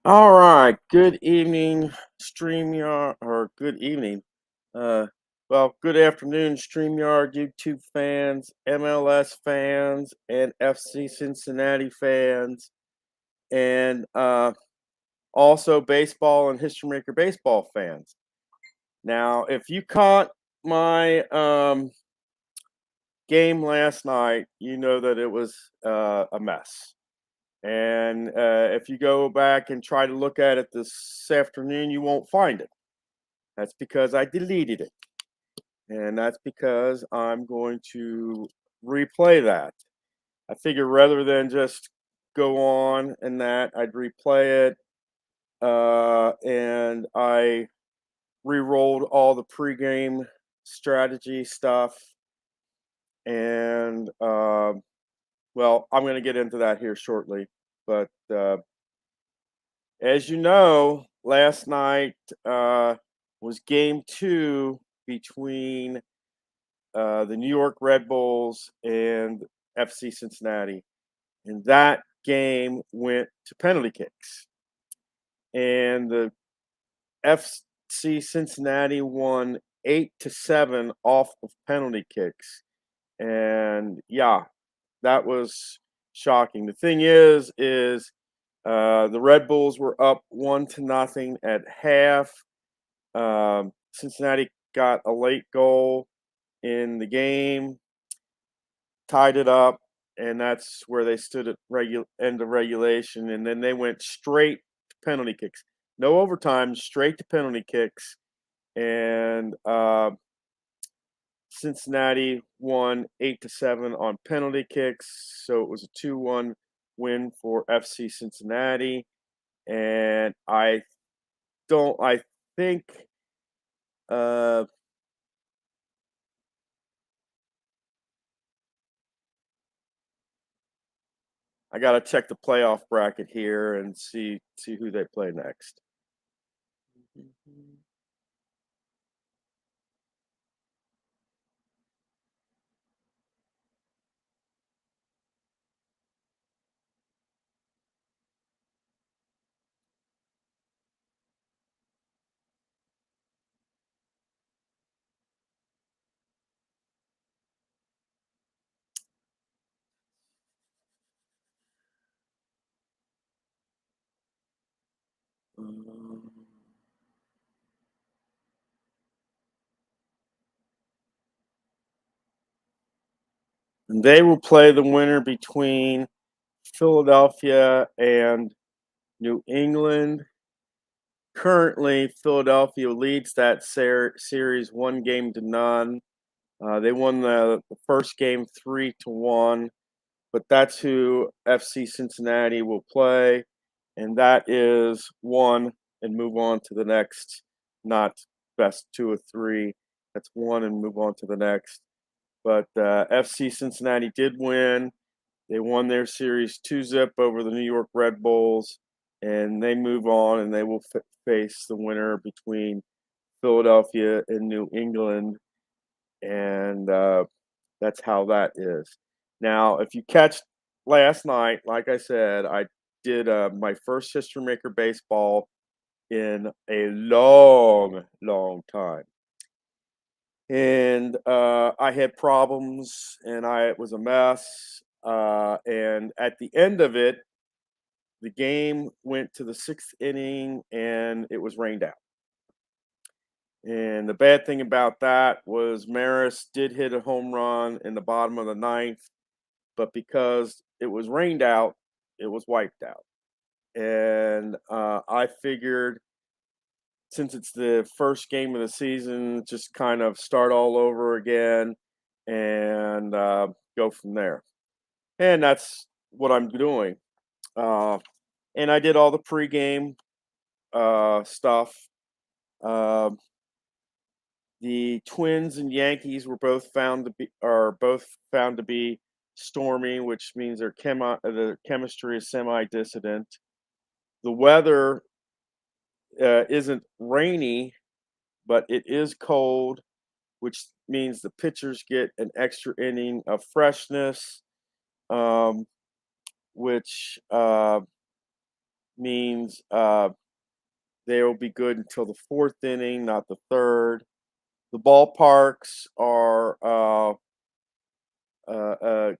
All right. Good evening, StreamYard, or good evening. Good afternoon, StreamYard YouTube fans, MLS fans, and FC Cincinnati fans, and also baseball and History Maker baseball fans. Now, if you caught my game last night, you know that it was a mess. And if you go back and try to look at it this afternoon, you won't find it. That's because I deleted it. And that's because I'm going to replay that. I figure rather than just go on and that, I'd replay it. And I re-rolled all the pregame strategy stuff. And, I'm going to get into that here shortly. But as you know, last night was game two between the New York Red Bulls and FC Cincinnati. And that game went to penalty kicks. And the FC Cincinnati won 8-7 off of penalty kicks. And yeah, that was shocking. The thing is the Red Bulls were up 1-0 at half. Cincinnati got a late goal in the game, tied it up, and that's where they stood at end of regulation. And then they went straight to penalty kicks. No overtime, straight to penalty kicks. And Cincinnati won 8-7 on penalty kicks. So it was a 2-1 win for FC Cincinnati. And I think uh, I got to check the playoff bracket here and see who they play next. Um, and they will play the winner between Philadelphia and New England. Currently, Philadelphia leads that series 1-0. They won the first game 3-1, but that's who FC Cincinnati will play, and that is one and move on to the next, not best two or three. That's one and move on to the next. But FC Cincinnati did win. They won their series 2-0 over the New York Red Bulls, and they move on and they will face the winner between Philadelphia and New England. And that's how that is. Now, if you catch last night, like I said, I did my first History Maker baseball in a long, long time. And I had problems and it was a mess. And at the end of it, the game went to the sixth inning and it was rained out. And the bad thing about that was Maris did hit a home run in the bottom of the ninth, but because it was rained out, it was wiped out. And I figured since it's the first game of the season, just kind of start all over again and go from there. And that's what I'm doing. Uh, and I did all the pregame stuff. Um the Twins and Yankees are both found to be stormy, which means their chemistry is semi-dissident. The weather isn't rainy, but it is cold, which means the pitchers get an extra inning of freshness, which means they will be good until the fourth inning, not the third. The ballparks are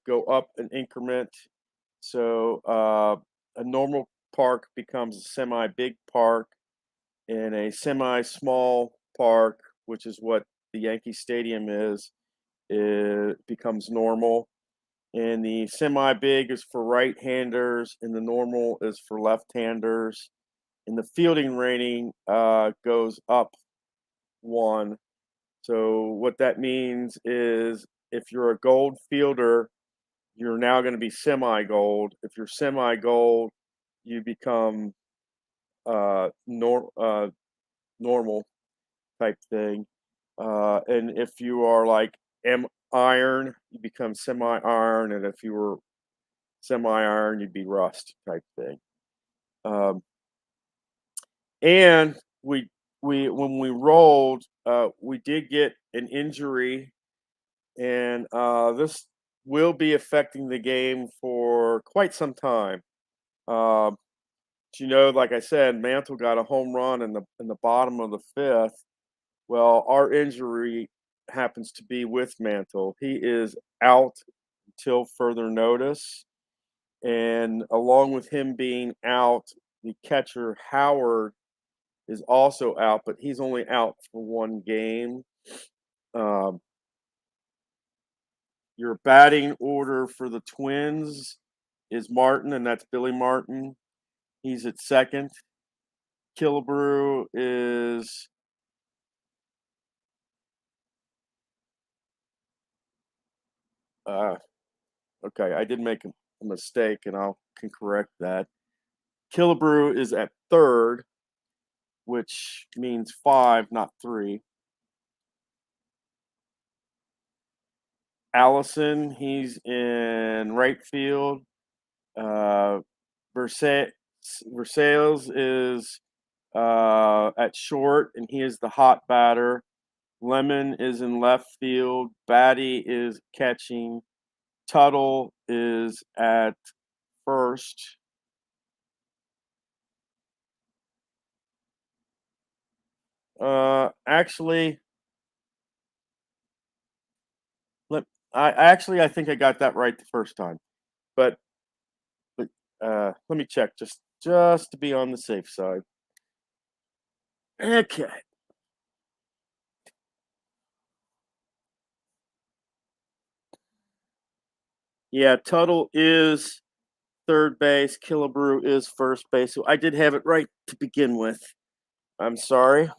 go up an increment. So a normal park becomes a semi-big park, and a semi-small park, which is what the Yankee Stadium is, it becomes normal. And the semi-big is for right-handers, and the normal is for left-handers. And the fielding rating goes up one. So what that means is if you're a gold fielder, you're now going to be semi-gold. If you're semi-gold, you become normal type thing. And if you are like iron, you become semi-iron, and if you were semi-iron, you'd be rust type thing. Um, and we when we rolled, we did get an injury, and this will be affecting the game for quite some time. Um, like I said, Mantle got a home run in the bottom of the fifth. Well, our injury happens to be with Mantle. He is out until further notice, and along with him being out, the catcher Howard is also out, but he's only out for one game. Um, your batting order for the Twins is Martin, and that's Billy Martin. He's at second. Killebrew is okay. I did make a mistake, and I can correct that. Killebrew is at third, which means five, not three. Allison, he's in right field. Uh, Versailles is at short, and he is the hot batter. Lemon is in left field. Batty is catching. Tuttle is at first. Actually, let I think I got that right the first time, but but let me check just to be on the safe side. Okay. Yeah, Tuttle is third base. Killebrew is first base. So I did have it right to begin with. I'm sorry.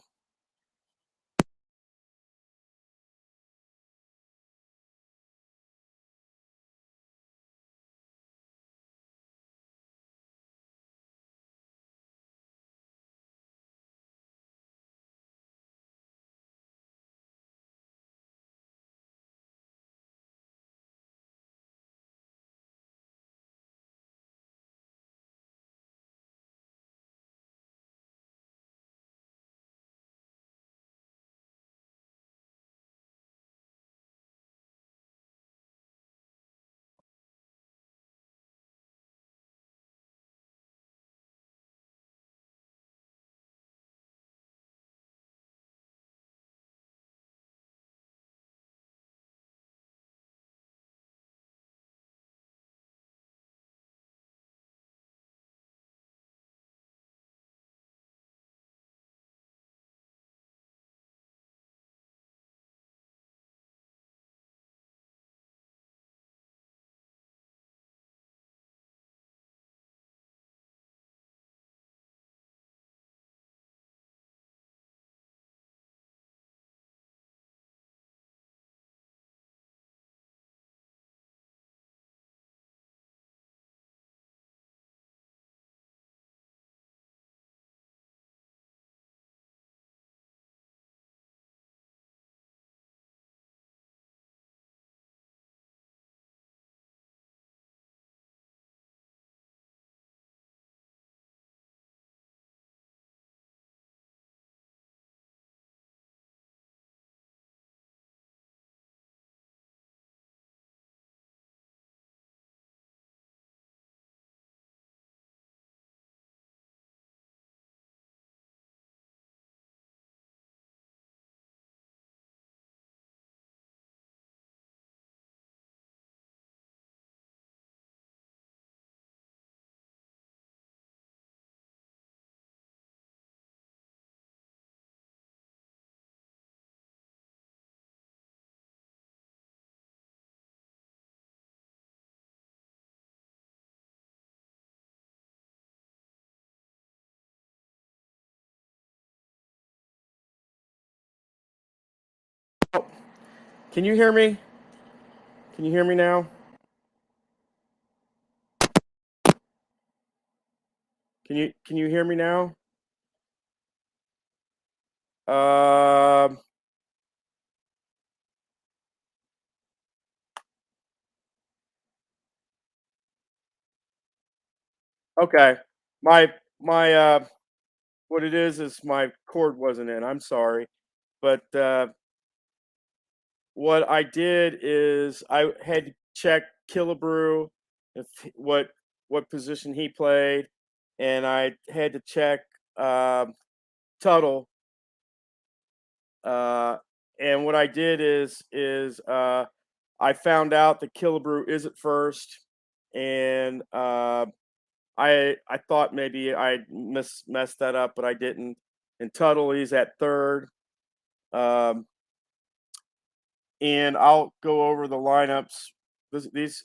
Can you hear me? Can you hear me now? Can you hear me now? Um. Okay. My what it is my cord wasn't in. I'm sorry, but what I did is I had to check Killebrew, if what position he played, and I had to check Tuttle. Uh, and what I did is I found out that Killebrew is at first, and I thought maybe I messed that up, but I didn't. And Tuttle, he's at third. Um, and I'll go over the lineups. This,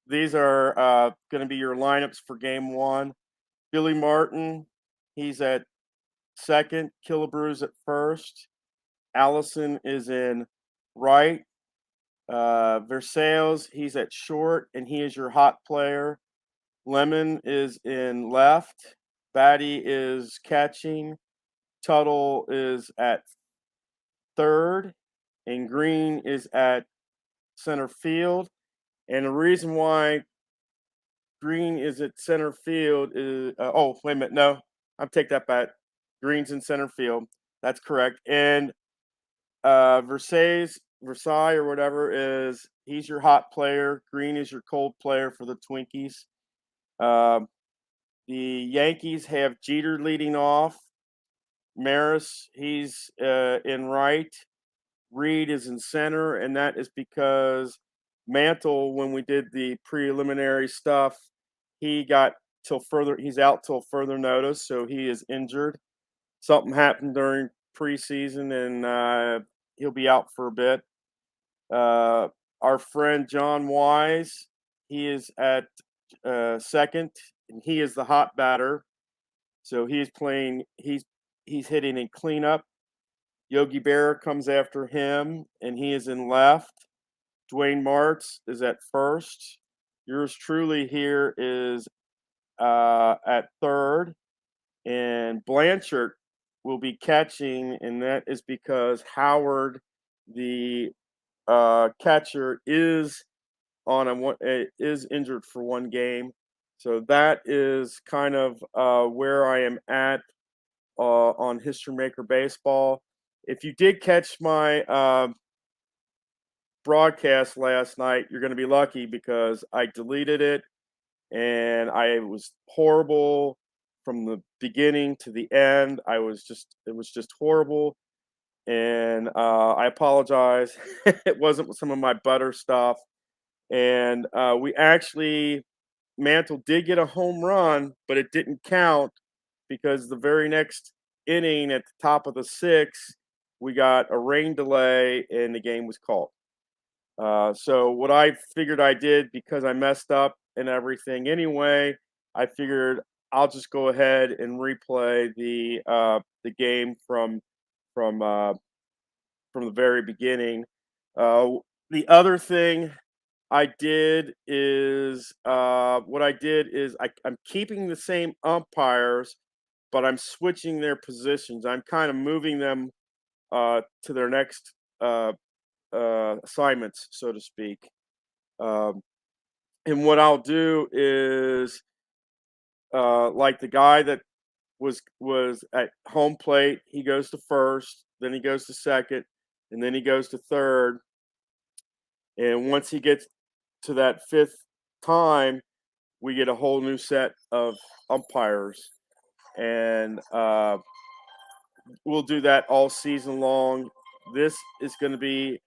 these are going to be your lineups for game one. Billy Martin, he's at second. Killebrew's at first. Allison is in right. Versailles, he's at short, and he is your hot player. Lemon is in left. Batty is catching. Tuttle is at third. And Green is at center field. And the reason why Green is at center field is oh, wait a minute. No, I'll take that back. Green's in center field. That's correct. And Versailles or whatever is he's your hot player. Green is your cold player for the Twinkies. Um, the Yankees have Jeter leading off. Maris, he's in right. Reed is in center, and that is because Mantle, when we did the preliminary stuff, he got he's out till further notice, so he is injured. Something happened during preseason, and he'll be out for a bit. Uh, our friend John Wise, he is at second, and he is the hot batter. So he's playing. He's hitting in cleanup. Yogi Berra comes after him, and he is in left. Dwayne Martz is at first. Yours truly here is at third, and Blanchard will be catching, and that is because Howard, the catcher, is injured for one game. So that is kind of where I am at on History Maker Baseball. If you did catch my broadcast last night, you're going to be lucky because I deleted it and I was horrible from the beginning to the end. It was just horrible. And I apologize. It wasn't some of my butter stuff. And we actually, Mantle did get a home run, but it didn't count because the very next inning at the top of the sixth, we got a rain delay and the game was called. So what I figured I did because I messed up and everything anyway, I figured I'll just go ahead and replay the game from uh, from the very beginning. Uh, the other thing I did is what I did is I'm keeping the same umpires, but I'm switching their positions. I'm kind of moving them to their next assignments, so to speak. Um, and what I'll do is, like the guy that was at home plate, he goes to first, then he goes to second, and then he goes to third. And once he gets to that fifth time, we get a whole new set of umpires, and we'll do that all season long. This is going to be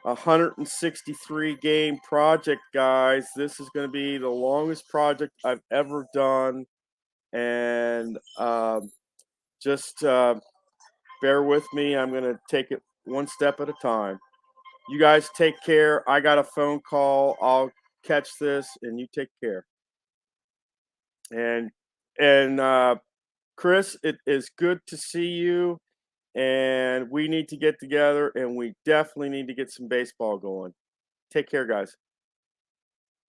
a 163 game project, guys. This is going to be the longest project I've ever done, and just bear with me. I'm going to take it one step at a time. You guys take care. I got a phone call. I'll catch this, and you take care. And Chris, it is good to see you. and we need to get together, and we definitely need to get some baseball going. Take care, guys.